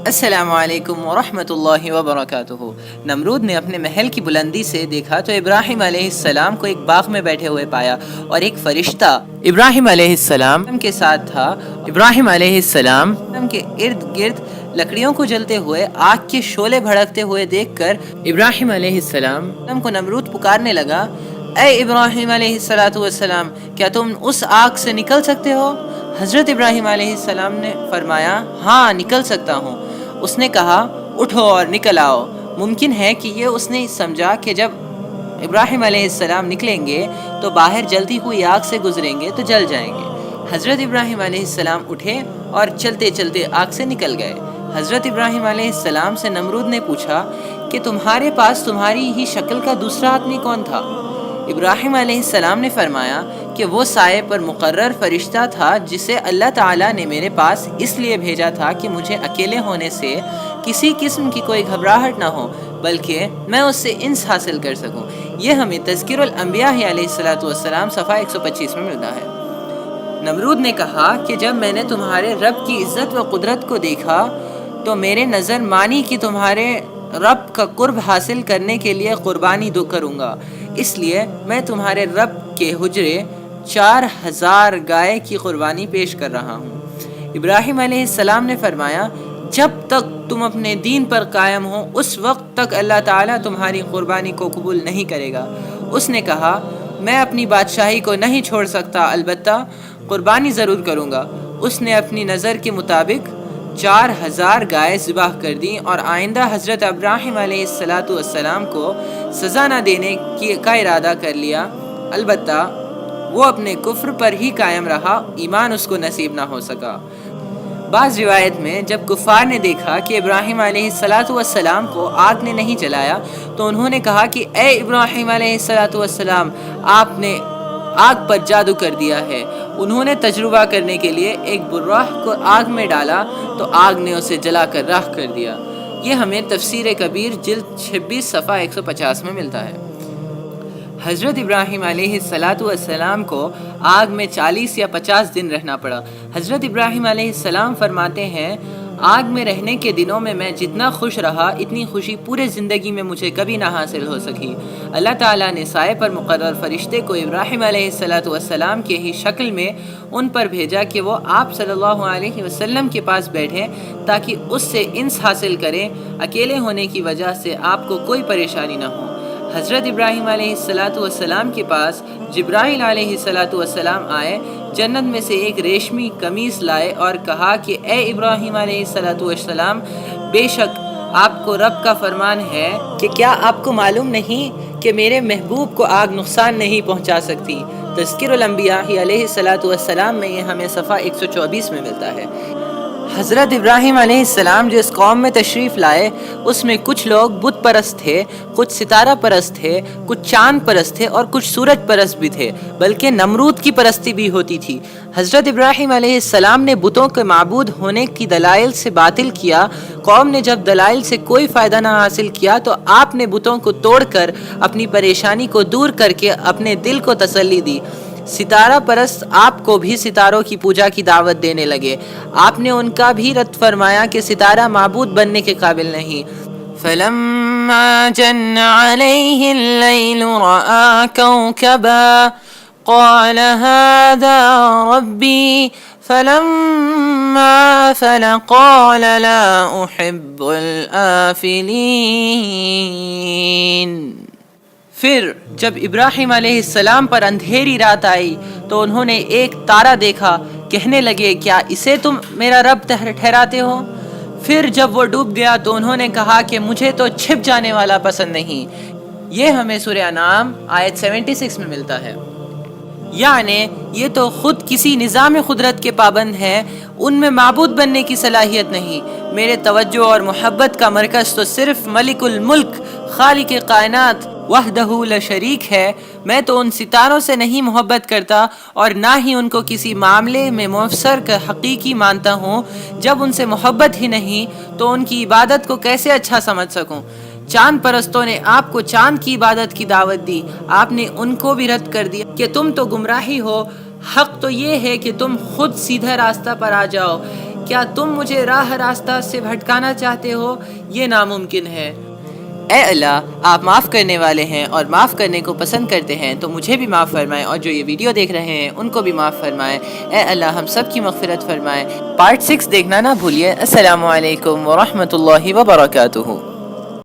السلام علیکم ورحمۃ اللہ وبرکاتہ۔ نمرود نے اپنے محل کی بلندی سے دیکھا تو ابراہیم علیہ السلام کو ایک باغ میں بیٹھے ہوئے پایا اور ایک فرشتہ ابراہیم علیہ السلام کے ساتھ تھا۔ ابراہیم علیہ السلام کے ارد گرد لکڑیوں کو جلتے ہوئے آگ کے شعلے بھڑکتے ہوئے دیکھ کر ابراہیم علیہ السلام کو نمرود پکارنے لگا، اے ابراہیم علیہ السلام، کیا تم اس آگ سے نکل سکتے ہو؟ حضرت ابراہیم علیہ السلام نے فرمایا، ہاں نکل سکتا ہوں۔ اس نے کہا، اٹھو اور نکل آؤ۔ ممکن ہے کہ یہ اس نے سمجھا کہ جب ابراہیم علیہ السلام نکلیں گے تو باہر جلتی ہوئی آگ سے گزریں گے تو جل جائیں گے۔ حضرت ابراہیم علیہ السلام اٹھے اور چلتے چلتے آگ سے نکل گئے۔ حضرت ابراہیم علیہ السلام سے نمرود نے پوچھا کہ تمہارے پاس تمہاری ہی شکل کا دوسرا آدمی کون تھا؟ ابراہیم علیہ السلام نے فرمایا کہ وہ سائے پر مقرر فرشتہ تھا جسے اللہ تعالیٰ نے میرے پاس اس لیے بھیجا تھا کہ مجھے اکیلے ہونے سے کسی قسم کی کوئی گھبراہٹ نہ ہو، بلکہ میں اس سے انس حاصل کر سکوں۔ یہ ہمیں تذکیر الانبیاء علیہ السلام صفحہ 125 میں ملتا ہے۔ نمرود نے کہا کہ جب میں نے تمہارے رب کی عزت و قدرت کو دیکھا تو میرے نظر مانی کہ تمہارے رب کا قرب حاصل کرنے کے لیے قربانی کروں گا، اس لیے میں تمہارے رب کے حجرے 4000 گائے کی قربانی پیش کر رہا ہوں۔ ابراہیم علیہ السلام نے فرمایا، جب تک تم اپنے دین پر قائم ہو اس وقت تک اللہ تعالیٰ تمہاری قربانی کو قبول نہیں کرے گا۔ اس نے کہا، میں اپنی بادشاہی کو نہیں چھوڑ سکتا، البتہ قربانی ضرور کروں گا۔ اس نے اپنی نظر کے مطابق 4000 گائے ذبح کر دی اور آئندہ حضرت ابراہیم علیہ السلام کو سزا نہ دینے کا ارادہ کر لیا، البتہ وہ اپنے کفر پر ہی قائم رہا، ایمان اس کو نصیب نہ ہو سکا۔ بعض روایت میں جب کفار نے دیکھا کہ ابراہیم علیہ السلام کو آگ نے نہیں جلایا تو انہوں نے کہا کہ اے ابراہیم علیہ السلام، آپ نے آگ پر جادو کر دیا ہے۔ انہوں نے تجربہ کرنے کے لیے ایک براہ کو آگ میں ڈالا تو آگ نے اسے جلا کر راکھ کر دیا۔ یہ ہمیں تفسیر کبیر جلد 26 صفحہ 150 میں ملتا ہے۔ حضرت ابراہیم علیہ السلام کو آگ میں 40 یا 50 دن رہنا پڑا۔ حضرت ابراہیم علیہ السلام فرماتے ہیں، آگ میں رہنے کے دنوں میں میں جتنا خوش رہا اتنی خوشی پورے زندگی میں مجھے کبھی نہ حاصل ہو سکی۔ اللہ تعالیٰ نے سائے پر مقرر فرشتے کو ابراہیم علیہ السلام کے ہی شکل میں ان پر بھیجا کہ وہ آپ صلی اللہ علیہ وسلم کے پاس بیٹھے تاکہ اس سے انس حاصل کریں، اکیلے ہونے کی وجہ سے آپ کو کوئی پریشانی نہ ہو۔ حضرت ابراہیم علیہ السلام کے پاس جبرائیل علیہ السلام آئے، جنت میں سے ایک ریشمی قمیص لائے اور کہا کہ اے ابراہیم علیہ السلام، بے شک آپ کو رب کا فرمان ہے کہ کیا آپ کو معلوم نہیں کہ میرے محبوب کو آگ نقصان نہیں پہنچا سکتی۔ تذکیر الانبیاء علیہ السلام میں یہ ہمیں صفحہ 124 میں ملتا ہے۔ حضرت ابراہیم علیہ السلام جس قوم میں تشریف لائے اس میں کچھ لوگ بت پرست تھے، کچھ ستارہ پرست تھے، کچھ چاند پرست تھے اور کچھ سورج پرست بھی تھے، بلکہ نمرود کی پرستی بھی ہوتی تھی۔ حضرت ابراہیم علیہ السلام نے بتوں کے معبود ہونے کی دلائل سے باطل کیا۔ قوم نے جب دلائل سے کوئی فائدہ نہ حاصل کیا تو آپ نے بتوں کو توڑ کر اپنی پریشانی کو دور کر کے اپنے دل کو تسلی دی۔ ستارہ پرست آپ کو بھی ستاروں کی پوجا کی دعوت دینے لگے۔ آپ نے ان کا بھی رد فرمایا کہ ستارہ معبود بننے کے قابل نہیں۔ فَلَمَّا جَنَّ عَلَيْهِ اللَّيْلُ رَأَىٰ كَوْكَبًا قَالَ هَٰذَا رَبِّي فَلَمَّا أَفَلَ قَالَ لَا أُحِبُّ الْآفِلِينَ۔ پھر جب ابراہیم علیہ السلام پر اندھیری رات آئی تو انہوں نے ایک تارا دیکھا، کہنے لگے کیا اسے تم میرا رب ٹھہراتے ہو؟ پھر جب وہ ڈوب گیا تو انہوں نے کہا کہ مجھے تو چھپ جانے والا پسند نہیں۔ یہ ہمیں سورہ انعام آیت 76 میں ملتا ہے۔ یعنی یہ تو خود کسی نظام قدرت کے پابند ہیں، ان میں معبود بننے کی صلاحیت نہیں۔ میرے توجہ اور محبت کا مرکز تو صرف ملک الملک خالق کائنات وحدہ لا شریک ہے۔ میں تو ان ستاروں سے نہیں محبت کرتا اور نہ ہی ان کو کسی معاملے میں مؤثر کا حقیقی مانتا ہوں۔ جب ان سے محبت ہی نہیں تو ان کی عبادت کو کیسے اچھا سمجھ سکوں؟ چاند پرستوں نے آپ کو چاند کی عبادت کی دعوت دی، آپ نے ان کو بھی رد کر دیا کہ تم تو گمراہی ہو۔ حق تو یہ ہے کہ تم خود سیدھا راستہ پر آ جاؤ، کیا تم مجھے راہ راستہ سے بھٹکانا چاہتے ہو؟ یہ ناممکن ہے۔ اے اللہ، آپ معاف کرنے والے ہیں اور معاف کرنے کو پسند کرتے ہیں، تو مجھے بھی معاف فرمائے اور جو یہ ویڈیو دیکھ رہے ہیں ان کو بھی معاف فرمائے۔ اے اللہ ہم سب کی مغفرت فرمائے۔ پارٹ 6 دیکھنا نہ بھولیے۔ السلام علیکم ورحمۃ اللہ وبرکاتہ۔